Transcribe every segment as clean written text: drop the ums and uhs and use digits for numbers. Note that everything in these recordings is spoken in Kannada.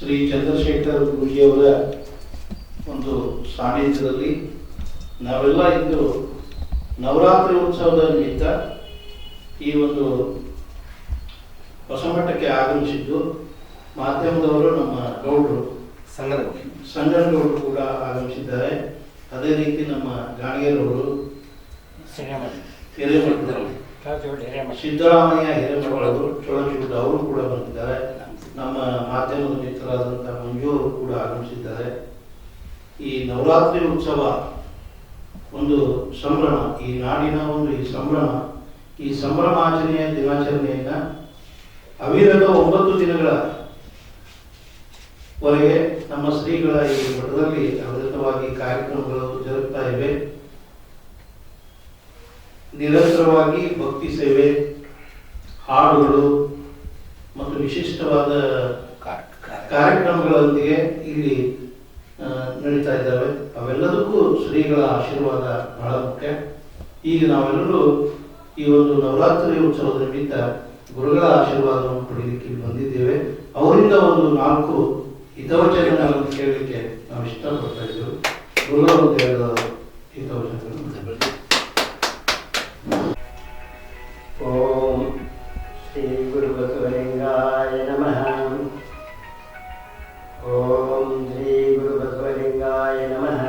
ಶ್ರೀ ಚಂದ್ರಶೇಖರ್ ಗುರುಜಿಯವರ ಒಂದು ಸಾನ್ನಿಧ್ಯದಲ್ಲಿ ನಾವೆಲ್ಲ ಇಂದು ನವರಾತ್ರಿ ಉತ್ಸವದ ನಿಮಿತ್ತ ಈ ಒಂದು ಹೊಸಮಠಕ್ಕೆ ಆಗಮಿಸಿದ್ದು ಮಾಧ್ಯಮದವರು ನಮ್ಮ ಗೌಡರು ಸಂಗನಗೌಡರು ಕೂಡ ಆಗಮಿಸಿದ್ದಾರೆ. ಅದೇ ರೀತಿ ನಮ್ಮ ಗಾಣಿಗೆರವರು, ಸಿದ್ದರಾಮಯ್ಯ ಹಿರೇಮಠವರು, ಚೋಳಶಿಗುಡ್ಡ ಅವರು ಕೂಡ ಬಂದಿದ್ದಾರೆ. ನಮ್ಮ ಮಾಧ್ಯಮದ ಮಿತ್ರರಾದಂತಹ ಮಂಜು ಅವರು ಕೂಡ ಆಗಮಿಸಿದ್ದಾರೆ. ಈ ನವರಾತ್ರಿ ಉತ್ಸವ ಒಂದು ಸಂಭ್ರಮ, ಈ ನಾಡಿನ ಒಂದು ಈ ಸಂಭ್ರಮಾಚರಣೆಯ ದಿನಾಚರಣೆಯನ್ನ ಅವಿರತ 9 ದಿನಗಳವರೆಗೆ ನಮ್ಮ ಶ್ರೀಗಳ ಈ ಮಠದಲ್ಲಿ ಅವಿರತವಾಗಿ ಕಾರ್ಯಕ್ರಮಗಳು ಜರುಗ್ತಾ ಇವೆ. ನಿರಂತರವಾಗಿ ಭಕ್ತಿ ಸೇವೆ, ಹಾಡುಗಳು ಮತ್ತು ವಿಶಿಷ್ಟವಾದ ಕಾರ್ಯಕ್ರಮಗಳೊಂದಿಗೆ ಇಲ್ಲಿ ನಡೀತಾ ಇದ್ದಾವೆ. ಅವೆಲ್ಲದಕ್ಕೂ ಶ್ರೀಗಳ ಆಶೀರ್ವಾದ ಬಹಳ ಮುಖ್ಯ. ಈಗ ನಾವೆಲ್ಲರೂ ಈ ಒಂದು ನವರಾತ್ರಿ ಉತ್ಸವದ ನಿಮಿತ್ತ ಗುರುಗಳ ಆಶೀರ್ವಾದವನ್ನು ಪಡೆಯಲಿಕ್ಕೆ ಬಂದಿದ್ದೇವೆ. ಅವರಿಂದ ಒಂದು 4 ಹಿತವಚನಗಳನ್ನು ಕೇಳಲಿಕ್ಕೆ ನಾವು ಇಷ್ಟಪಡ್ತಾ ಇದ್ದೇವೆ. ಗುರುಗಳು ಹೇಳಿದ ಹಿತವಚನಗಳನ್ನು. ಓಂ ಶ್ರೀ ಗುರು ಬಸವಲಿಂಗಾಯ ನಮಃ. ಓಂ ಶ್ರೀ ಗುರು ಬಸವಲಿಂಗಾಯ ನಮಃ.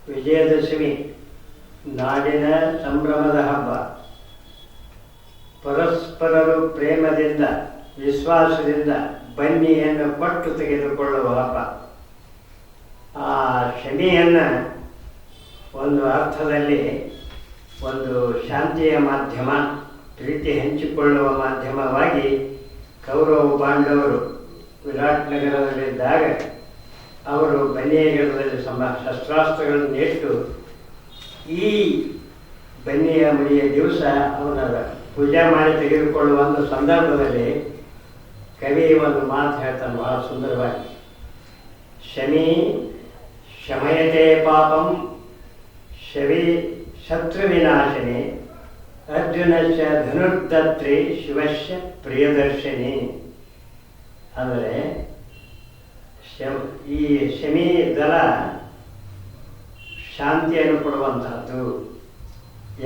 ವಿಜಯದಶಮಿ ನಾಡಿನ ಸಂಭ್ರಮದ ಹಬ್ಬ. ಪರಸ್ಪರರು ಪ್ರೇಮದಿಂದ ವಿಶ್ವಾಸದಿಂದ ಬನ್ನಿಯನ್ನು ಕೊಟ್ಟು ತೆಗೆದುಕೊಳ್ಳುವ ಹಬ್ಬ. ಆ ಶಮಿಯನ್ನು ಒಂದು ಅರ್ಥದಲ್ಲಿ ಒಂದು ಶಾಂತಿಯ ಮಾಧ್ಯಮ, ಪ್ರೀತಿ ಹಂಚಿಕೊಳ್ಳುವ ಮಾಧ್ಯಮವಾಗಿ ಕೌರವ ಪಾಂಡವರು ವಿರಾಟ್ ನಗರದಲ್ಲಿದ್ದಾಗ ಅವರು ಬನ್ನಿಯ ಗಿಡದಲ್ಲಿ ಶಸ್ತ್ರಾಸ್ತ್ರಗಳನ್ನು ಇಟ್ಟು ಈ ಬನ್ನಿಯ ಮುಡಿಯ ದಿವಸ ಅವನ ಪೂಜೆ ಮಾಡಿ ತೆಗೆದುಕೊಳ್ಳುವ ಒಂದು ಸಂದರ್ಭದಲ್ಲಿ ಕವಿ ಒಂದು ಮಾತು ಹೇಳ್ತಾನೆ ಬಹಳ ಸುಂದರವಾಗಿ. ಶಮಯತೆ ಪಾಪಂ ಶವಿ ಶತ್ರುವಿನಾಶಿನಿ ಅರ್ಜುನಶ್ಚ ಧನುರ್ಧತ್ರಿ ಶಿವಶ್ಯ ಪ್ರಿಯದರ್ಶಿನಿ. ಅಂದರೆ ಈ ಶಮಿ ದಳ ಶಾಂತಿಯನ್ನು ಕೊಡುವಂತಹದ್ದು,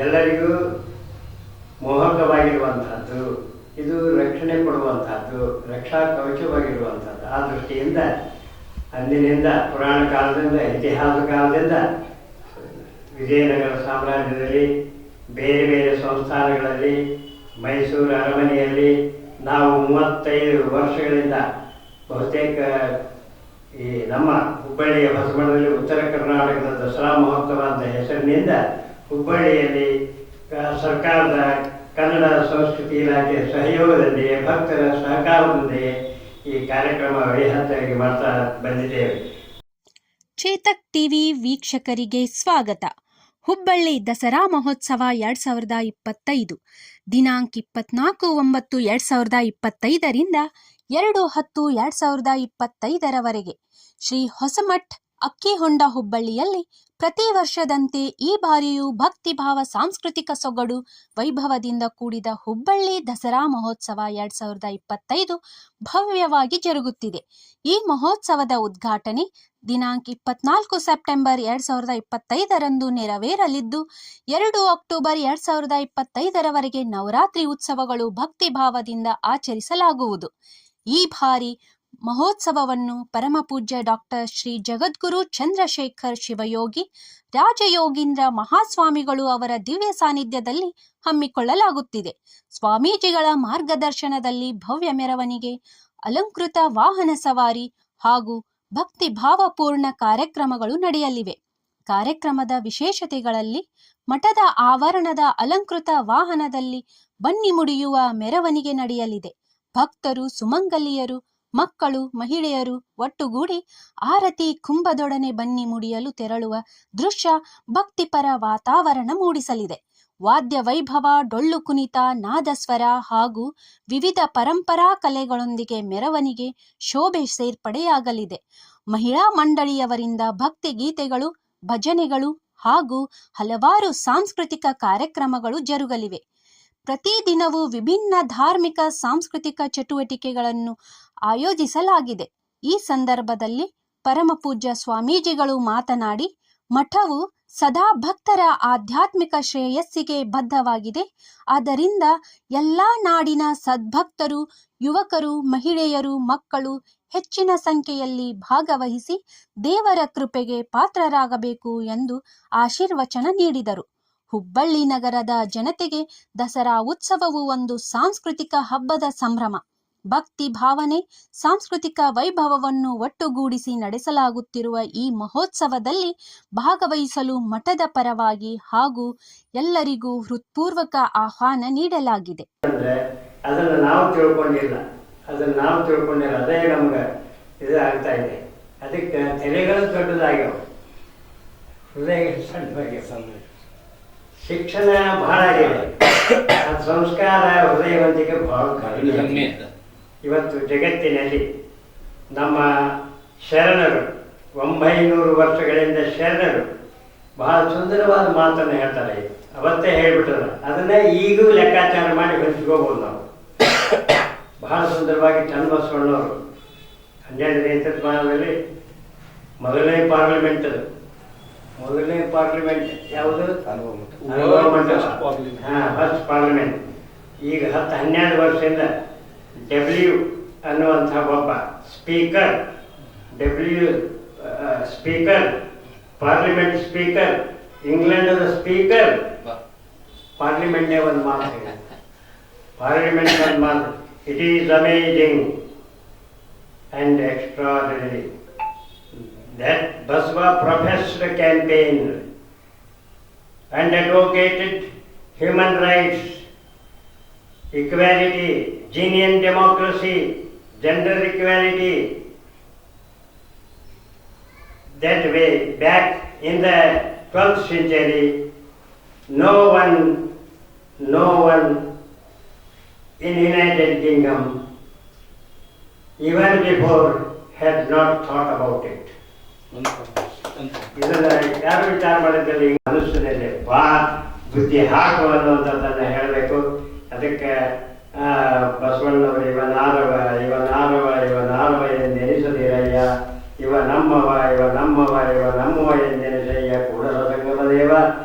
ಎಲ್ಲರಿಗೂ ಮೋಹಕವಾಗಿರುವಂತಹದ್ದು, ಇದು ರಕ್ಷಣೆ ಕೊಡುವಂತಹದ್ದು, ರಕ್ಷಾ ಕವಚವಾಗಿರುವಂಥದ್ದು. ಆ ದೃಷ್ಟಿಯಿಂದ ಅಂದಿನಿಂದ ಪುರಾಣ ಕಾಲದಿಂದ, ಇತಿಹಾಸ ಕಾಲದಿಂದ ವಿಜಯನಗರ ಸಾಮ್ರಾಜ್ಯದಲ್ಲಿ ಬೇರೆ ಬೇರೆ ಸಂಸ್ಥಾನಗಳಲ್ಲಿ, ಮೈಸೂರು ಅರಮನೆಯಲ್ಲಿ ನಾವು 35 ವರ್ಷಗಳಿಂದ ಬಹುತೇಕ ಈ ನಮ್ಮ ಹುಬ್ಬಳ್ಳಿಯ ಹೊಸಮಠದಲ್ಲಿ ಉತ್ತರ ಕರ್ನಾಟಕದ ದಸರಾ ಮಹೋತ್ಸವ ಅಂತ ಹೆಸರಿನಿಂದ ಹುಬ್ಬಳ್ಳಿಯಲ್ಲಿ ಸರ್ಕಾರದ ಕನ್ನಡ ಸಂಸ್ಕೃತಿ ಇಲಾಖೆ ಸಹಯೋಗದೊಂದಿಗೆ ಭಕ್ತರ ಸಹಕಾರದೊಂದಿಗೆ ಈ ಕಾರ್ಯಕ್ರಮ ವೈಹತ್ತಾಗಿ ಮಾಡ್ತಾ ಬಂದಿದ್ದೇವೆ. ಚೇತಕ್ ಟಿವಿ ವೀಕ್ಷಕರಿಗೆ ಸ್ವಾಗತ. ಹುಬ್ಬಳ್ಳಿ ದಸರಾ ಮಹೋತ್ಸವ 2025 ದಿನಾಂಕ 24/9/2025ರಿಂದ 2/10/2025 ಶ್ರೀ ಹೊಸಮಠ್ ಅಕ್ಕಿಹೊಂಡ ಹುಬ್ಬಳ್ಳಿಯಲ್ಲಿ ಪ್ರತಿ ವರ್ಷದಂತೆ ಈ ಬಾರಿಯೂ ಭಕ್ತಿಭಾವ, ಸಾಂಸ್ಕೃತಿಕ ಸೊಗಡು, ವೈಭವದಿಂದ ಕೂಡಿದ ಹುಬ್ಬಳ್ಳಿ ದಸರಾ ಮಹೋತ್ಸವ 2025 ಭವ್ಯವಾಗಿ ಜರುಗುತ್ತಿದೆ. ಈ ಮಹೋತ್ಸವದ ಉದ್ಘಾಟನೆ ದಿನಾಂಕ 24 ಸೆಪ್ಟೆಂಬರ್ 2025ರಂದು ನೆರವೇರಲಿದ್ದು 2 ಅಕ್ಟೋಬರ್ 2025ರವರೆಗೆ ನವರಾತ್ರಿ ಉತ್ಸವಗಳು ಭಕ್ತಿಭಾವದಿಂದ ಆಚರಿಸಲಾಗುವುದು. ಈ ಬಾರಿ ಮಹೋತ್ಸವವನ್ನು ಪರಮಪೂಜ್ಯ ಡಾಕ್ಟರ್ ಶ್ರೀ ಜಗದ್ಗುರು ಚಂದ್ರಶೇಖರ್ ಶಿವಯೋಗಿ ರಾಜಯೋಗೀಂದ್ರ ಮಹಾಸ್ವಾಮಿಗಳು ಅವರ ದಿವ್ಯ ಸಾನ್ನಿಧ್ಯದಲ್ಲಿ ಹಮ್ಮಿಕೊಳ್ಳಲಾಗುತ್ತಿದೆ. ಸ್ವಾಮೀಜಿಗಳ ಮಾರ್ಗದರ್ಶನದಲ್ಲಿ ಭವ್ಯ ಮೆರವಣಿಗೆ, ಅಲಂಕೃತ ವಾಹನ ಸವಾರಿ ಹಾಗೂ ಭಕ್ತಿ ಭಾವಪೂರ್ಣ ಕಾರ್ಯಕ್ರಮಗಳು ನಡೆಯಲಿವೆ. ಕಾರ್ಯಕ್ರಮದ ವಿಶೇಷತೆಗಳಲ್ಲಿ ಮಠದ ಆವರಣದ ಅಲಂಕೃತ ವಾಹನದಲ್ಲಿ ಬನ್ನಿ ಮುಡಿಯುವ ಮೆರವಣಿಗೆ ನಡೆಯಲಿದೆ. ಭಕ್ತರು, ಸುಮಂಗಲಿಯರು, ಮಕ್ಕಳು, ಮಹಿಳೆಯರು ಒಟ್ಟುಗೂಡಿ ಆರತಿ ಕುಂಭದೊಡನೆ ಬನ್ನಿ ಮುಡಿಯಲು ತೆರಳುವ ದೃಶ್ಯ ಭಕ್ತಿಪರ ವಾತಾವರಣ ಮೂಡಿಸಲಿದೆ. ವಾದ್ಯ ವೈಭವ, ಡೊಳ್ಳು ಕುಣಿತ, ನಾದಸ್ವರ ಹಾಗೂ ವಿವಿಧ ಪರಂಪರಾ ಕಲೆಗಳೊಂದಿಗೆ ಮೆರವಣಿಗೆ ಶೋಭೆ ಸೇರ್ಪಡೆಯಾಗಲಿದೆ. ಮಹಿಳಾ ಮಂಡಳಿಯವರಿಂದ ಭಕ್ತಿ ಗೀತೆಗಳು, ಭಜನೆಗಳು ಹಾಗೂ ಹಲವಾರು ಸಾಂಸ್ಕೃತಿಕ ಕಾರ್ಯಕ್ರಮಗಳು ಜರುಗಲಿವೆ. ಪ್ರತಿದಿನವೂ ವಿಭಿನ್ನ ಧಾರ್ಮಿಕ ಸಾಂಸ್ಕೃತಿಕ ಚಟುವಟಿಕೆಗಳನ್ನು ಆಯೋಜಿಸಲಾಗಿದೆ. ಈ ಸಂದರ್ಭದಲ್ಲಿ ಪರಮಪೂಜ್ಯ ಸ್ವಾಮೀಜಿಗಳು ಮಾತನಾಡಿ, ಮಠವು ಸದಾ ಭಕ್ತರ ಆಧ್ಯಾತ್ಮಿಕ ಶ್ರೇಯಸ್ಸಿಗೆ ಬದ್ಧವಾಗಿದೆ. ಆದ್ದರಿಂದ ಎಲ್ಲ ನಾಡಿನ ಸದ್ಭಕ್ತರು, ಯುವಕರು, ಮಹಿಳೆಯರು, ಮಕ್ಕಳು ಹೆಚ್ಚಿನ ಸಂಖ್ಯೆಯಲ್ಲಿ ಭಾಗವಹಿಸಿ ದೇವರ ಕೃಪೆಗೆ ಪಾತ್ರರಾಗಬೇಕು ಎಂದು ಆಶೀರ್ವಚನ ನೀಡಿದರು. ಹುಬ್ಬಳ್ಳಿ ನಗರದ ಜನತೆಗೆ ದಸರಾ ಉತ್ಸವವು ಒಂದು ಸಾಂಸ್ಕೃತಿಕ ಹಬ್ಬದ ಸಂಭ್ರಮ. ಭಕ್ತಿ ಭಾವನೆ, ಸಾಂಸ್ಕೃತಿಕ ವೈಭವವನ್ನು ಒಟ್ಟುಗೂಡಿಸಿ ನಡೆಸಲಾಗುತ್ತಿರುವ ಈ ಮಹೋತ್ಸವದಲ್ಲಿ ಭಾಗವಹಿಸಲು ಮಠದ ಪರವಾಗಿ ಹಾಗೂ ಎಲ್ಲರಿಗೂ ಹೃತ್ಪೂರ್ವಕ ಆಹ್ವಾನ ನೀಡಲಾಗಿದೆ. ಅದನ್ನು ನಾವು ತಿಳ್ಕೊಂಡಿಲ್ಲ, ಅದೇ ನಮ್ಗೆ ಇದು ಆಗ್ತಾ ಇದೆ. ಅದಕ್ಕೆ ತಲೆಗಳು ದೊಡ್ಡದಾಗ್ಯಾವ, ಹೃದಯ ಸಣ್ಣವಾಗ್ಯಾವ. ಶಿಕ್ಷಣ ಬಹಳ ಆಗಿದೆ, ಸಂಸ್ಕಾರ ಹೃದಯವಂತಿಕೆ ಬಹಳ ಕಡಿಮೆ. ಇವತ್ತು ಜಗತ್ತಿನಲ್ಲಿ ನಮ್ಮ ಶರಣರು 900 ವರ್ಷಗಳಿಂದ ಶರಣರು ಬಹಳ ಸುಂದರವಾದ ಮಾತನ್ನು ಹೇಳ್ತಾರೆ. ಅವತ್ತೇ ಹೇಳ್ಬಿಟ್ಟಾರ, ಅದನ್ನೇ ಈಗೂ ಲೆಕ್ಕಾಚಾರ ಮಾಡಿ ಹೊಂಚ್ಕೋಬೋದು ನಾವು. ಬಹಳ ಸುಂದರವಾಗಿ ಚನ್ನಬಸವಣ್ಣವರು 12ನೇ ಶತಮಾನದಲ್ಲಿ ಮೊದಲನೇ ಪಾರ್ಲಿಮೆಂಟ್ ಯಾವುದು? First parliament. ಈಗ 10-12 ವರ್ಷದಿಂದ ಡಬ್ಲ್ಯೂ ಅನ್ನುವಂಥ ಒಬ್ಬ ಸ್ಪೀಕರ್, ಪಾರ್ಲಿಮೆಂಟ್ ಸ್ಪೀಕರ್, ಇಂಗ್ಲೆಂಡದ ಸ್ಪೀಕರ್, ಪಾರ್ಲಿಮೆಂಟೇ ಒಂದು ಮಾತು. It is amazing and extraordinary that Basava professed a campaign and advocated human rights, equality, genuine democracy, gender equality. That way, back in the 12th century, no one in United Kingdom even before had not thought about it. ಇದನ್ನು ಯಾರು ವಿಚಾರ ಮಾಡಿದ್ದಲ್ಲಿ ಮನುಷ್ಯನಲ್ಲಿ ಬುದ್ಧಿ ಹಾಕು ಅನ್ನುವಂಥದ್ದನ್ನು ಹೇಳಬೇಕು. ಅದಕ್ಕೆ ಬಸವಣ್ಣವರು ಇವ ನಾರವ ಎಂದೆನಿಸದಿರಯ್ಯ, ಇವ ನಮ್ಮವ ಎಂದೆನಿಸಯ್ಯ, ಕೂಡಲ ಸಂಗಮ ದೇವ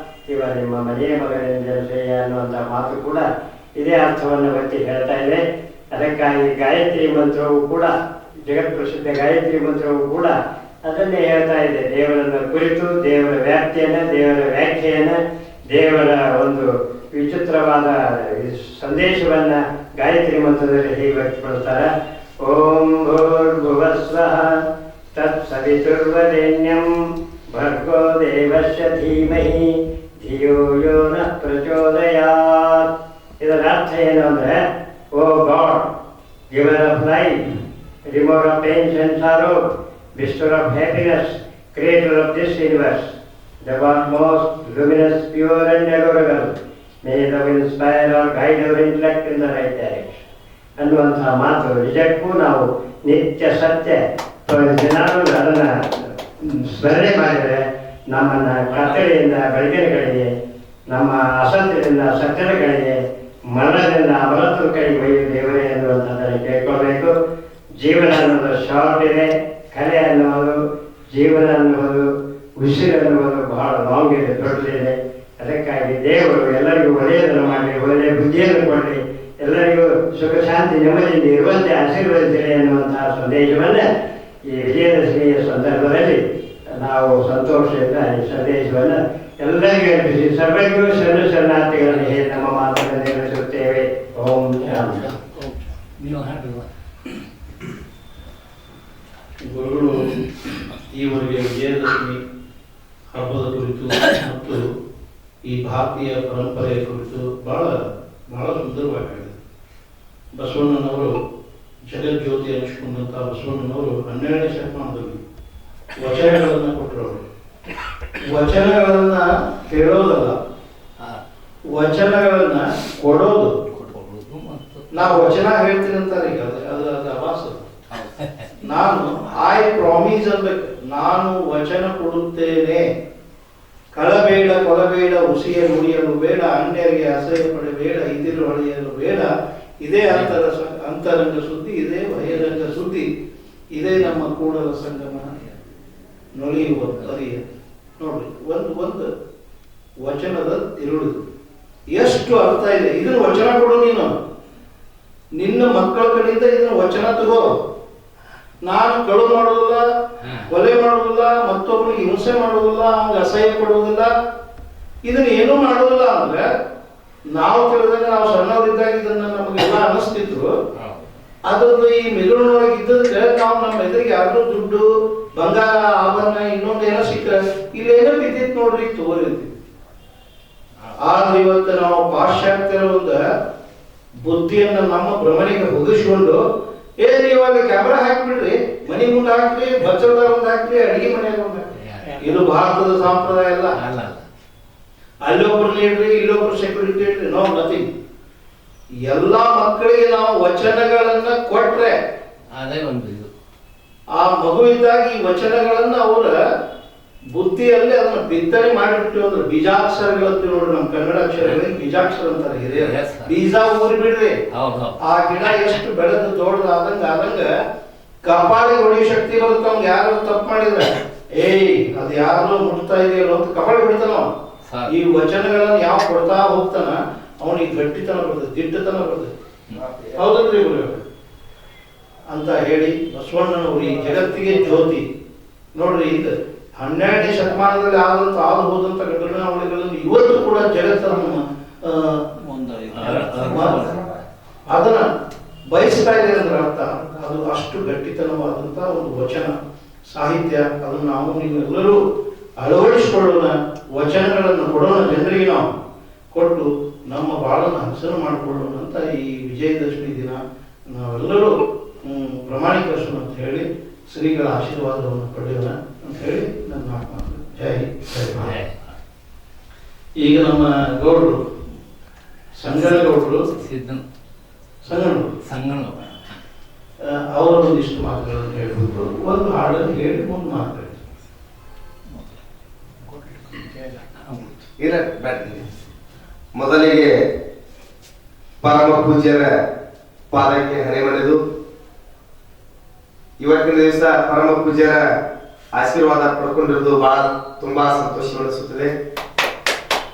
ಇವ ನಿಮ್ಮ ಮನೆಯ ಮಗನೆಂದೆನಿಸಯ್ಯ ಅನ್ನುವಂಥ ಮಾತು ಕೂಡ ಇದೇ ಅರ್ಥವನ್ನು ಒತ್ತಿ ಹೇಳ್ತಾ ಇದೆ. ಅದಕ್ಕಾಗಿ ಗಾಯತ್ರಿ ಮಂತ್ರವು ಕೂಡ, ಜಗತ್ಪ್ರಸಿದ್ಧ ಗಾಯತ್ರಿ ಮಂತ್ರವು ಕೂಡ ಅದನ್ನೇ ಹೇಳ್ತಾ ಇದೆ. ದೇವರನ್ನು ಕುರಿತು, ದೇವರ ವ್ಯಾಪ್ತಿಯನ್ನು, ದೇವರ ವ್ಯಾಖ್ಯೆಯನ್ನು, ದೇವರ ಒಂದು ವಿಚಿತ್ರವಾದ ಸಂದೇಶವನ್ನು ಗಾಯತ್ರಿ ಮಂತ್ರದಲ್ಲಿ ಹೇಗೆ ವ್ಯಕ್ತಪಡಿಸ್ತಾರೆ. ಓಂ ಭೂರ್ಭುವಸ್ವಃ ತತ್ಸವಿತುರ್ವರೆಣ್ಯಂ ಭರ್ಗೋ ದೇವಸ್ಯ ಧೀಮಹಿ ಧಿಯೋ ಯೋ ನಃ ಪ್ರಚೋದಯಾತ್. ಇದರ ಅರ್ಥ ಏನು ಅಂದರೆ, ಓ god, giver of life, remover of pain and sorrow, bestower of happiness, creator of this universe, thou art most luminous, pure and adorable. May thou inspire or guide our intellect in the right direction. ಅನ್ನುವಂತಹ ಮಾತು ನಿಜಕ್ಕೂ ನಾವು ನಿತ್ಯ ಸತ್ಯ ದಿನಾಲೂ ಅದನ್ನು ಸ್ಮರಣೆ ಮಾಡಿದರೆ ನಮ್ಮನ್ನು ಕತ್ತಲೆಯಿಂದ ಬೆಳಕಿನ ಕಡೆಗೆ, ನಮ್ಮ ಅಸತ್ಯದಿಂದ ಸತ್ಯದ ಕಡೆಗೆ, ಮರಣದಿಂದ ಅಮರತ್ವ ಕಡೆಗೆ ಒಯ್ಯುವ ದೇವರೇ ಅನ್ನುವಂಥದ್ದನ್ನು ಕೇಳ್ಕೊಳ್ಬೇಕು. ಜೀವನ ಅನ್ನೋದು ಶಾರ್ಟ್ ಇದೆ, ಕಲೆ ಅನ್ನೋದು, ಜೀವನ ಅನ್ನೋದು, ಉಸಿರು ಅನ್ನೋದು ಬಹಳ ಲಾಂಗ್ ಇದೆ, ದೊಡ್ಡದಿದೆ. ಅದಕ್ಕಾಗಿ ದೇವರು ಎಲ್ಲರಿಗೂ ಒಳ್ಳೆಯದನ್ನು ಮಾಡಲಿ, ಒಳ್ಳೆಯ ಬುದ್ಧಿಯನ್ನು ಕೊಡಲಿ, ಎಲ್ಲರಿಗೂ ಸುಖ ಶಾಂತಿ ನೆಮ್ಮದಿಯಿಂದ ಇರುವಂತೆ ಆಶೀರ್ವದಿಸಲಿ ಅನ್ನುವಂತಹ ಸಂದೇಶವನ್ನು ಈ ವಿಜಯದಶಮಿಯ ಸಂದರ್ಭದಲ್ಲಿ ನಾವು ಸಂತೋಷದಿಂದ ಈ ಸಂದೇಶವನ್ನು ಎಲ್ಲರಿಗೂ ಅರ್ಪಿಸಿ ಸರ್ವರಿಗೂ ಶರಣಾರ್ಥಿಗಳನ್ನು ಹೇಳಿ ನಮ್ಮ ಮಾತನ್ನು ನಿರ್ವಹಿಸುತ್ತೇವೆ. ಓಂ ಶಾಂತಿ. ಗುರುಗಳು ಈವರೆಗೆ ವಿಜಯದಶಮಿ ಹಬ್ಬದ ಕುರಿತು ಮತ್ತು ಈ ಭಾರತೀಯ ಪರಂಪರೆಯ ಕುರಿತು ಬಹಳ ಸುಂದರವಾಗಿ ಹೇಳಿದರು. ಬಸವಣ್ಣನವರು ಜಗಜ್ಯೋತಿ ಅನಿಸ್ಕೊಂಡಂಥ ಬಸವಣ್ಣನವರು 12ನೇ ಶತಮಾನದಲ್ಲಿ ವಚನಗಳನ್ನು ಕೊಟ್ಟರು. ವಚನಗಳನ್ನ ಕೇಳೋದಲ್ಲ, ವಚನಗಳನ್ನ ಕೊಡೋದು. ನಾವು ವಚನ ಹೇಳ್ತೀನಿ ಅಂತಾರೆ, ಅದು ಅಭಾಸ. ನಾನು ಐ ಪ್ರಾಮಿಸ್ ಅನ್ಬೇಕು, ನಾನು ವಚನ ಕೊಡುತ್ತೇನೆ ಕಳಬೇಡ ಕೊಲಬೇಡ ಉಸಿಯ ನುಡಿಯಲು ಬೇಡ, ಅನ್ಯರಿಗೆ ಅಸಹ್ಯ ಪಡಬೇಡ, ಇದಿರು ಹೊಳೆಯಲು ಬೇಡ. ಇದೇ ಅಂತರಂಗ ಸುದ್ದಿ, ಇದೇ ಬಹಿರಂಗ ಸುದ್ದಿ, ಇದೇ ನಮ್ಮ ಕೂಡಲ ಸಂಗಮ ನೊಳೆಯುವ ಪರಿಯ. ನೋಡ್ರಿ, ಒಂದು ವಚನದ ತಿರುಳು ಎಷ್ಟು ಅರ್ಥ ಇದೆ. ಇದನ್ನು ವಚನ ಕೊಡು ನೀನು, ನಿನ್ನ ಮಕ್ಕಳ ಕಡೆಯಿಂದ ಇದನ್ನು ವಚನ ತಗೋ. ನಾನು ಕಳು ಮಾಡುವುದಿಲ್ಲ, ಕೊಲೆ ಮಾಡುವುದಿಲ್ಲ, ಮತ್ತೊಬ್ಬನಿಗೆ ಹಿಂಸೆ ಮಾಡುವುದಿಲ್ಲ, ಅವನಿಗೆ ಅಸಹ್ಯ ಪಡುವುದಿಲ್ಲ, ಇದನ್ನ ಏನೂ ಮಾಡುವುದಿಲ್ಲ ಅಂದ್ರೆ ನಾವು ತಿಳಿದಾಗ ನಾವು ಸಣ್ಣವರಿದ್ದಾಗ ಇದನ್ನ ನಮಗೆಲ್ಲ ಅನಿಸ್ತಿದ್ರು. ಅದ್ರದ್ದು ಈ ಮೆದುಳಿನೊಳಗೆ ಇದ್ದದಕ್ಕೆ ನಾವು ನಮ್ಮ ಎದುರಿಗೆ ಯಾರು ದುಡ್ಡು ಬಂಗಾರ ಆಭರಣ ಇನ್ನೊಂದು ಏನೋ ಸಿಕ್ಕ ಇಲ್ಲೇನೋ ಬಿದ್ದಿತ್ತು ನೋಡ್ರಿ ತೋರಿರ್ತೀವಿ. ಆದ್ರೆ ಇವತ್ತು ನಾವು ಪಾಶ್ಚಾತ್ಯರ ಒಂದು ಬುದ್ಧಿಯನ್ನ ನಮ್ಮ ಭ್ರಮಣೆಗೆ ಹೊಗಿಸ್ಕೊಂಡು ನೀವು ಅಲ್ಲಿ ಕ್ಯಾಮ್ರಾ ಹಾಕ್ಬಿಡ್ರಿ, ಮನೆ ಮುಂದೆ ಹಾಕ್ರಿ, ಬಚ್ಚಲ್ದಾಗ ಒಂದು ಹಾಕ್ರಿ, ಅಡಿಗೆ ಮನೆಯಾಗ ಒಂದು ಹಾಕ್ರಿ. ಇದು ಭಾರತದ ಸಂಪ್ರದಾಯ ಅಲ್ಲ. ಅಲ್ಲೊಬ್ರು ನೀಡ್ರಿ, ಇಲ್ಲೊಬ್ರು ಸೆಕ್ಯೂರಿಟಿ ಇಡ್ರಿ, ನೋ ನಥಿಂಗ್. ಎಲ್ಲಾ ಮಕ್ಕಳಿಗೆ ನಾವು ವಚನಗಳನ್ನ ಕೊಟ್ರೆ ಅದೇ ಒಂದು ಇದು, ಆ ಮಗುವಿದ್ದಾಗ ಈ ವಚನಗಳನ್ನ ಅವರ ಬುದ್ಧಿಯಲ್ಲಿ ಅದನ್ನ ಬಿತ್ತನೆ ಮಾಡಿಬಿಟ್ಟು ಅಂದ್ರೆ ಬೀಜಾಕ್ಷರಗಳಂತ ನೋಡ್ರಿ, ನಮ್ಮ ಕನ್ನಡ ಅಕ್ಷರಗಳಿಗೆ ಬೀಜಾಕ್ಷರ ಅಂತಾರೆ ಹಿರಿಯರು. ಬೀಜ ಊರಿ ಬಿಡ್ರಿ, ಆ ಗಿಡ ಎಷ್ಟು ಬೆಳೆದು ದೊಡ್ಡದಾದಂಗ ಕಪಾಳಿಗೆ ಹೊಡೆಯೋ ಶಕ್ತಿ ಬರುತ್ತೆ. ಅವ್ನಿಗೆ ಯಾರು ತಪ್ಪು ಮಾಡಿದ್ರೆ ಅದು ಯಾರು ಮುಟ್ತಾ ಇದೆಯಲ್ಲ ಅಂತ ಕಪಾಳಿ ಬಿಡ್ತಾನ. ಈ ವಚನಗಳನ್ನ ಯಾವ ಕೊಡ್ತಾ ಹೋಗ್ತಾನ ಅವನಿಗೆ ಗಟ್ಟಿತನ ಬರ್ತದೆ, ದಿಟ್ಟತನ ಬರ್ತದೆ. ಹೌದಲ್ರಿ ಅಂತ ಹೇಳಿ ಬಸವಣ್ಣನವರು ಈ ಜಗತ್ತಿಗೆ ಜ್ಯೋತಿ. ನೋಡ್ರಿ, ಇದು 12ನೇ ಶತಮಾನದಲ್ಲಿ ಆದಂತ ಹೋದಂತ ಘಟನಾವಳಿಗಳನ್ನು ಇವತ್ತು ಕೂಡ ಜಗತ್ತನ್ನು ಅದನ್ನ ಬಯಸ್ತಾ ಇದೆ ಅಂದ್ರೆ ಅರ್ಥ ಅದು ಅಷ್ಟು ಗಟ್ಟಿತನವಾದಂತ ಒಂದು ವಚನ ಸಾಹಿತ್ಯ. ಅದನ್ನು ನಾವು ನೀವೆಲ್ಲರೂ ಅಳವಡಿಸಿಕೊಳ್ಳೋಣ, ವಚನಗಳನ್ನು ಕೊಡೋಣ, ಜನರಿಗೆ ನಾವು ಕೊಟ್ಟು ನಮ್ಮ ಬಾಳನ್ನು ಹಸನು ಮಾಡಿಕೊಳ್ಳೋಣ ಅಂತ ಈ ವಿಜಯದಶಮಿ ದಿನ ನಾವೆಲ್ಲರೂ ಪ್ರಮಾಣೀಕರಿಸೋಣ ಅಂತ ಹೇಳಿ ಶ್ರೀಗಳ ಆಶೀರ್ವಾದವನ್ನು ಪಡೆಯೋಣ ಅಂತ ಹೇಳಿ ನನ್ನ ಮಾತು. ಜೈ ಜೈ. ಈಗ ನಮ್ಮ ಗೌಡರು ಸಂಗನಗೌಡರು ಸಂಗನಗೌಡರು ಅವರು ಒಂದಿಷ್ಟು ಮಾತುಗಳನ್ನು ಹೇಳ್ಬಿಟ್ಟು ಒಂದು ಹಾಡನ್ನು ಹೇಳಿ ಮುಂದೆ ಮಾತಾಡಿ. ಮೊದಲಿಗೆ ಪರಮ ಪೂಜ್ಯರ ಪಾದಕ್ಕೆ ಹರಿಮಣಿದು ಇವತ್ತಿನ ದಿವಸ ಪರಮ ಪೂಜ್ಯರ ಆಶೀರ್ವಾದ ಪಡ್ಕೊಂಡಿರೋದು ಬಹಳ ತುಂಬಾ ಸಂತೋಷಗೊಳಿಸುತ್ತದೆ.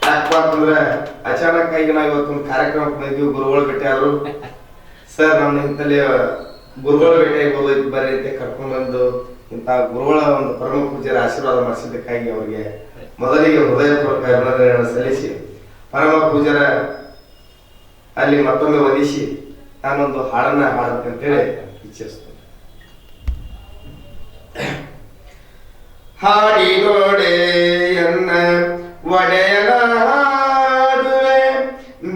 ಯಾಕಪ್ಪ ಅಂತಂದ್ರೆ ಅಚಾನಕ್ ಆಗಿ ನಾವು ಇವತ್ತೊಂದು ಕಾರ್ಯಕ್ರಮಕ್ಕೆ ಬಂದಿದ್ವಿ. ಗುರುಗಳು ಭೇಟಿಯಾದ್ರು. ಸರ್ ನಮ್ಮ ಇಂತಲ್ಲಿ ಗುರುಗಳು ಭೇಟಿಯಾಗಿ ಬರ್ರಿ ಅಂತ ಕರ್ಕೊಂಡು ಬಂದು ಇಂಥ ಗುರುಗಳ ಒಂದು ಪರಮ ಪೂಜ್ಯರ ಆಶೀರ್ವಾದ ಮಾಡಿಸಿದ್ದಕ್ಕಾಗಿ ಅವರಿಗೆ ಮೊದಲಿಗೆ ಹೃದಯಪೂರ್ವಕ ಅಭಿನಂದನೆಗಳನ್ನು ಸಲ್ಲಿಸಿ ಪರಮ ಪೂಜ್ಯರ ಅಲ್ಲಿ ಮತ್ತೊಮ್ಮೆ ವಂದಿಸಿ ನಾನೊಂದು ಹಾಡನ್ನ ಹಾಡಬೇಕಂತೇಳಿ ಇಚ್ಛಿಸ್ತೇನೆ. ಹಾಡಿದೋಡೆಯನ್ನ ಒಡೆಯನ ಹಾಡುವೆ,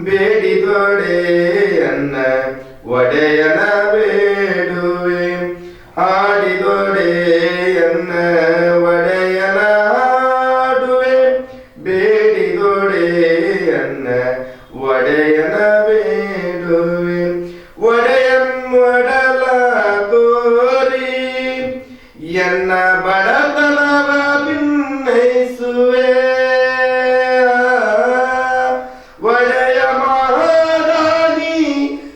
ಬೇಡಿದೋಡೆಯನ್ನ ಒಡೆಯನ ಬೇಡುವೆ. ಹಾಡಿದೋಡೆಯನ್ನ ಒಡೆಯನ ಹಾಡುವೆ, ಬೇಡಿದೋಡೆಯನ್ನ ಒಡೆಯನ ಬೇಡುವೆ. ಒಡೆಯನ್ ಒಡಲ ತೋರಿ ಎನ್ನ ಬಡತನವ ಭಿನ್ನೈಸುವೆ. ಒಡೆಯ ಮಹಾರಾಣಿ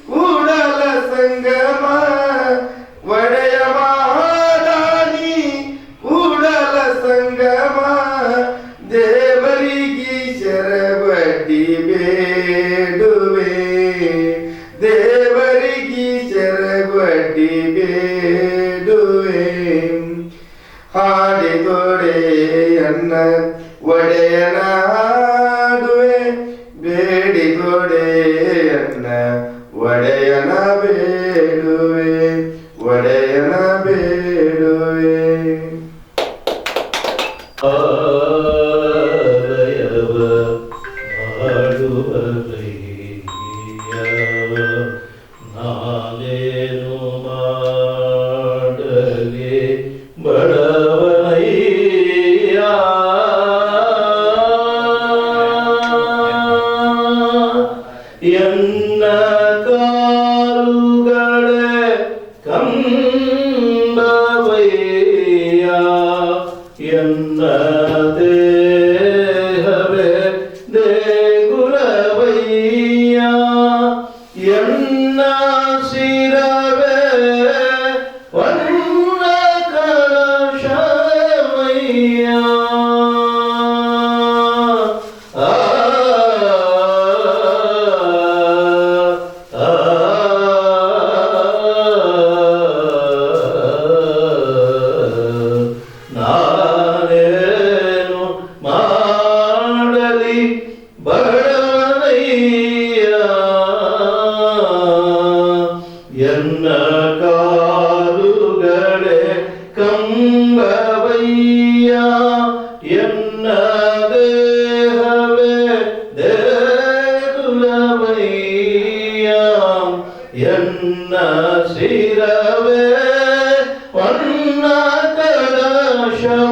ಕೂಡಲ ಸಂಗಮ, ಒಡೆಯ ಮಹಾರಾಣಿ ಕೂಡಲ ಸಂಗಮ. ದೇವರಿಗೆ ಶರಬಡ್ಡಿ ಬೇಡುವೆ, ದೇವರಿಗೆ ಶರಬಡ್ಡಿ ಬೇಡುವೆ. ಹಾಡಿದೊಡೆಯನ್ನ ಒಡೆಯನ ಹಾಡುವೆ, ಬೇಡಿದೊಡೆಯನ್ನ ಒಡೆಯನ ಬೇಡುವೆ, ಒಡೆಯನ ಬೇಡುವೆ. ನಾನೇನು ಮಾಡಲಿ ಬಡವನಯ್ಯ, ಎನ್ನ ಕಾಲುಗಳೇ ಕಂಬವಯ್ಯ, ಎನ್ನ ದೇವರೇ ವರ್ಣ ಕಲಶವ